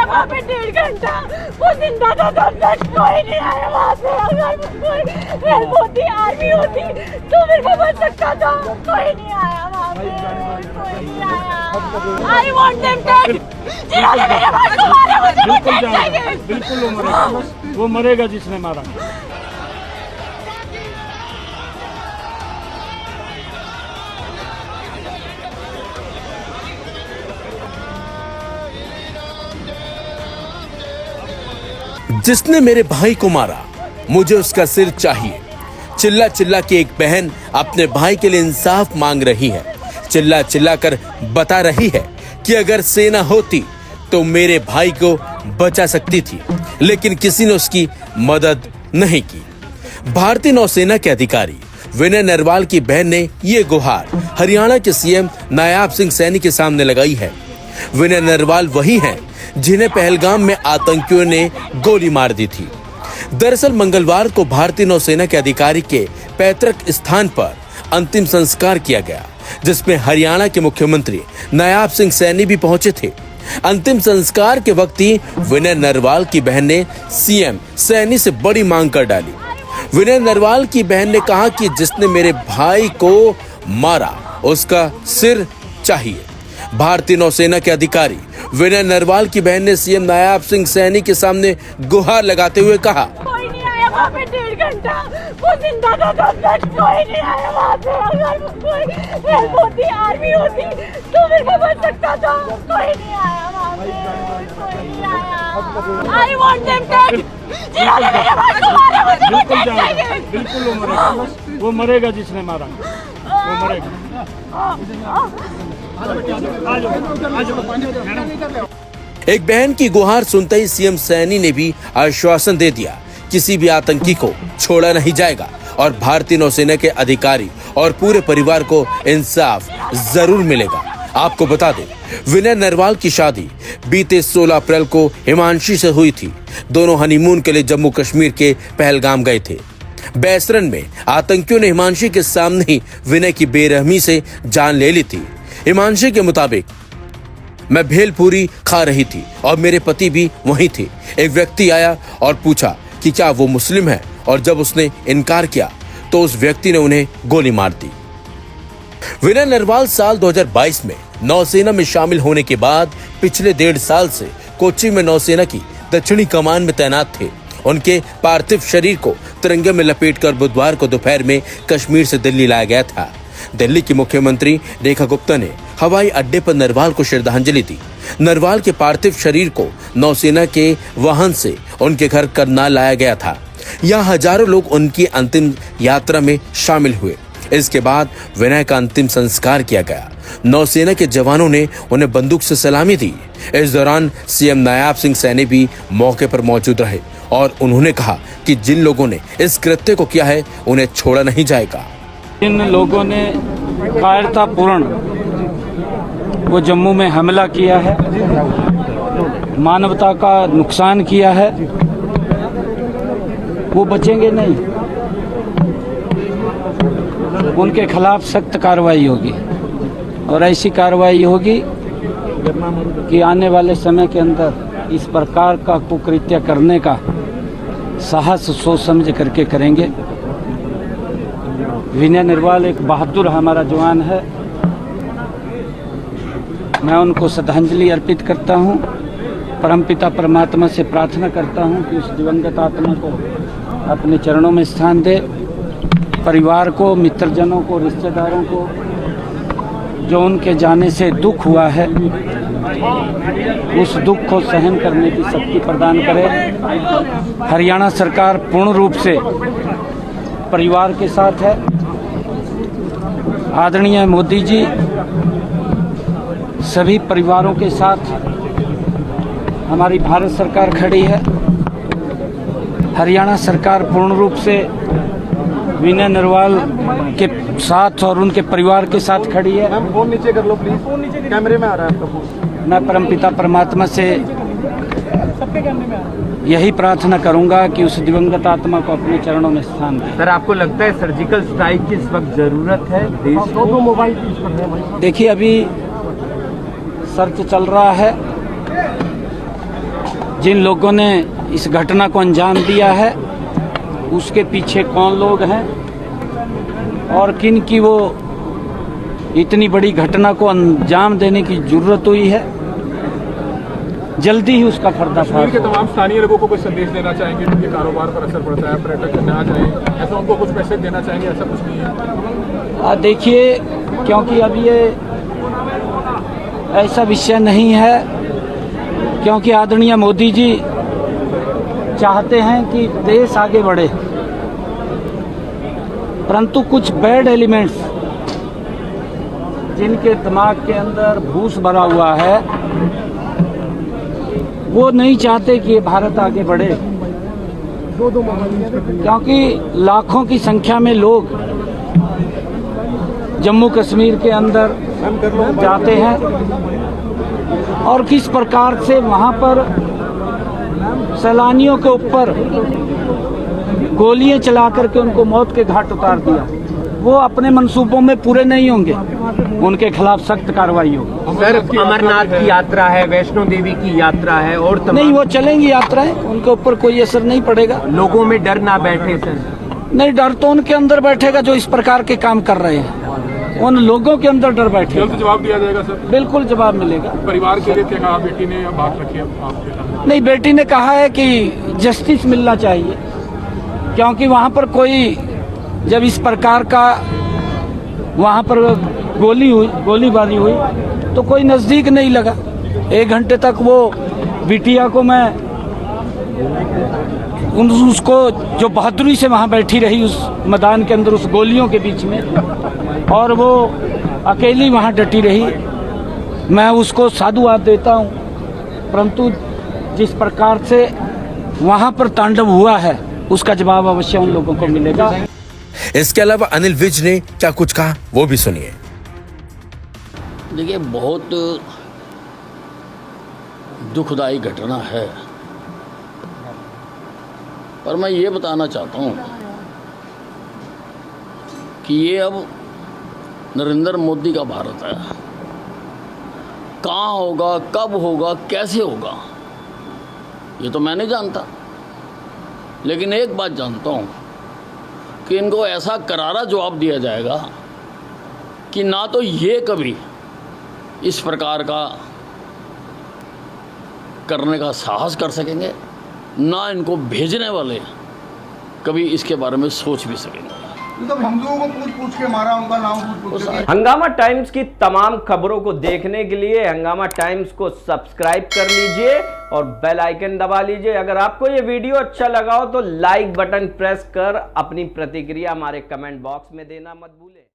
आया वहाँ पे 1.5 घंटा, वो जिंदा था तब तक कोई नहीं आया वहाँ पे। अगर कोई हेल्प होती, आर्मी होती तो फिर वो बच सकता था, कोई नहीं आया वहाँ पे, कोई नहीं आया। I want them dead। जिन्होंने मेरे भाई को मारा मुझे वो dead चाहिए। बिल्कुल वो मरेगा जिसने मारा। जिसने मेरे भाई को मारा मुझे उसका सिर चाहिए। चिल्ला चिल्ला के एक बहन अपने भाई के लिए इंसाफ मांग रही है। चिल्ला चिल्ला कर बता रही है कि अगर सेना होती तो मेरे भाई को बचा सकती थी, लेकिन किसी ने उसकी मदद नहीं की। भारतीय नौसेना के अधिकारी विनय नरवाल की बहन ने ये गुहार हरियाणा के सीएम नायाब सिंह सैनी के सामने लगाई है। विनय नरवाल वही हैं जिन्हें पहलगाम में आतंकियों ने गोली मार दी थी। दरअसल मंगलवार को भारतीय नौसेना के अधिकारी के पैतृक स्थान पर अंतिम संस्कार किया गया, जिसमें हरियाणा के मुख्यमंत्री नायाब सिंह सैनी भी पहुंचे थे। अंतिम संस्कार के वक्त ही विनय नरवाल की बहन ने सीएम सैनी से बड़ी मांग कर डाली। विनय नरवाल की बहन ने कहा कि जिसने मेरे भाई को मारा उसका सिर चाहिए। भारतीय नौसेना के अधिकारी विनय नरवाल की बहन ने सीएम नायाब सिंह सैनी के सामने गुहार लगाते हुए कहा, कोई नहीं आया वहाँ पे 1.5 घंटा, वो जिंदा था तब तक कोई नहीं आया वहाँ पे। अगर कोई हेल्प होती, आर्मी होती तो फिर वो बच सकता था, कोई नहीं आया वहाँ पे, कोई नहीं आया। I want them dead। जिन्होंने मेरे भाई को मारा मुझे वो dead चाहिए। बिल्कुल वो मरेगा जिसने मारा, वो मरेगा। एक बहन की गुहार सुनते ही सीएम सैनी ने भी आश्वासन दे दिया, किसी भी आतंकी को छोड़ा नहीं जाएगा और भारतीय नौसेना के अधिकारी और पूरे परिवार को इंसाफ जरूर मिलेगा। आपको बता दें, विनय नरवाल की शादी बीते 16 अप्रैल को हिमांशी से हुई थी। दोनों हनीमून के लिए जम्मू कश्मीर के पहलगाम गए थे। बैसरन में आतंकियों ने हिमांशी के सामने ही विनय की बेरहमी से जान ले ली थी। हिमांशी के मुताबिक, मैं भेलपूरी खा रही थी और मेरे पति भी वहीं थे। एक व्यक्ति आया और पूछा कि क्या वो मुस्लिम है, और जब उसने इनकार किया तो उस व्यक्ति ने उन्हें गोली मार दी। विनय नरवाल साल 2022 में नौसेना में शामिल होने के बाद पिछले 1.5 साल से कोच्चि में नौसेना की दक्षिणी कमान में तैनात थे। उनके पार्थिव शरीर को तिरंगे में लपेटकर बुधवार को दोपहर में कश्मीर से दिल्ली लाया गया था। दिल्ली की मुख्यमंत्री रेखा गुप्ता ने हवाई अड्डे पर नरवाल को श्रद्धांजलि दी। नरवाल के पार्थिव शरीर को नौसेना के वाहन से उनके घर करनाल लाया गया था। यहाँ हजारों लोग उनकी अंतिम यात्रा में शामिल हुए। इसके बाद विनय का अंतिम संस्कार किया गया। नौसेना के जवानों ने उन्हें बंदूक से सलामी दी। इस दौरान सीएम नायाब सिंह सैनी भी मौके पर मौजूद रहे और उन्होंने कहा कि जिन लोगों ने इस कृत्य को किया है उन्हें छोड़ा नहीं जाएगा। इन लोगों ने कायरतापूर्ण वो जम्मू में हमला किया है, मानवता का नुकसान किया है, वो बचेंगे नहीं। उनके खिलाफ सख्त कार्रवाई होगी और ऐसी कार्रवाई होगी कि आने वाले समय के अंदर इस प्रकार का कुकृत्य करने का साहस सोच समझ करके करेंगे। विनय नरवाल एक बहादुर हमारा जवान है। मैं उनको श्रद्धांजलि अर्पित करता हूं। परमपिता परमात्मा से प्रार्थना करता हूं कि उस दिवंगत आत्मा को अपने चरणों में स्थान दे। परिवार को, मित्रजनों को, रिश्तेदारों को जो उनके जाने से दुख हुआ है, उस दुख को सहन करने की शक्ति प्रदान करे। हरियाणा सरकार पूर्ण रूप से परिवार के साथ है। आदरणीय मोदी जी सभी परिवारों के साथ हमारी भारत सरकार खड़ी है। हरियाणा सरकार पूर्ण रूप से विनय नरवाल के साथ और उनके परिवार के साथ खड़ी है। फोन नीचे कर लो प्लीज, फोन नीचे कैमरे में आ रहा है आपका फोन। मैं परमपिता परमात्मा से यही प्रार्थना करूंगा कि उस दिवंगत आत्मा को अपने चरणों में स्थान दें। सर, आपको लगता है सर्जिकल स्ट्राइक की इस वक्त जरूरत है देश को? देखिए, अभी सर्च चल रहा है जिन लोगों ने इस घटना को अंजाम दिया है उसके पीछे कौन लोग हैं और किन की वो इतनी बड़ी घटना को अंजाम देने की जरूरत हुई है, जल्दी ही उसका पर्दाफाश। के तमाम स्थानीय लोगों को कोई संदेश देना चाहेंगे उनके कारोबार पर असर पड़ता है, पर्यटक ना जाएं, ऐसा उनको कुछ मैसेज देना चाहेंगे? ऐसा कुछ नहीं है। देखिए, क्योंकि अब ये ऐसा विषय नहीं है, क्योंकि आदरणीय मोदी जी चाहते हैं कि देश आगे बढ़े, परंतु कुछ बैड एलिमेंट्स जिनके दिमाग के अंदर भूस भरा हुआ है वो नहीं चाहते कि ये भारत आगे बढ़े, क्योंकि लाखों की संख्या में लोग जम्मू कश्मीर के अंदर जाते हैं और किस प्रकार से वहाँ पर सैलानियों के ऊपर गोलियां चला करके उनको मौत के घाट उतार दिया। वो अपने मंसूबों में पूरे नहीं होंगे, उनके खिलाफ सख्त कार्रवाई होगी। सर, अमरनाथ की यात्रा है, वैष्णो देवी की यात्रा है और नहीं, वो चलेंगी यात्राएं, उनके ऊपर कोई असर नहीं पड़ेगा। लोगों में डर ना बैठे सर? नहीं, डर तो उनके अंदर बैठेगा जो इस प्रकार के काम कर रहे हैं, उन लोगों के अंदर डर बैठेगा। जल्द जवाब दिया जाएगा सर? बिल्कुल जवाब मिलेगा। परिवार के लिए क्या कहा बेटी ने, या बात रखी है आपके साथ? नहीं, बेटी ने कहा है कि जस्टिस मिलना चाहिए, क्योंकि वहाँ पर कोई जब इस प्रकार का वहाँ पर गोलीबारी हुई तो कोई नज़दीक नहीं लगा। 1 घंटे तक वो बिटिया को मैं उसको जो बहादुरी से वहाँ बैठी रही उस मैदान के अंदर, उस गोलियों के बीच में, और वो अकेली वहाँ डटी रही, मैं उसको साधुवाद देता हूँ। परंतु जिस प्रकार से वहाँ पर तांडव हुआ है उसका जवाब अवश्य उन लोगों को मिलेगा। इसके अलावा अनिल विज ने क्या कुछ कहा वो भी सुनिए। देखिए, बहुत दुखदाई घटना है, पर मैं ये बताना चाहता हूँ कि ये अब नरेंद्र मोदी का भारत है। कहाँ होगा, कब होगा, कैसे होगा, ये तो मैं नहीं जानता, लेकिन एक बात जानता हूँ कि इनको ऐसा करारा जवाब दिया जाएगा कि ना तो ये कभी इस प्रकार का करने का साहस कर सकेंगे, ना इनको भेजने वाले कभी इसके बारे में सोच भी सकेंगे। तो हम लोगों को पूछ के मारा, उनका नाम पूछ के। हंगामा टाइम्स की तमाम खबरों को देखने के लिए हंगामा टाइम्स को सब्सक्राइब कर लीजिए और बेल आइकन दबा लीजिए। अगर आपको ये वीडियो अच्छा लगा हो तो लाइक बटन प्रेस कर अपनी प्रतिक्रिया हमारे कमेंट बॉक्स में देना मत भूलें।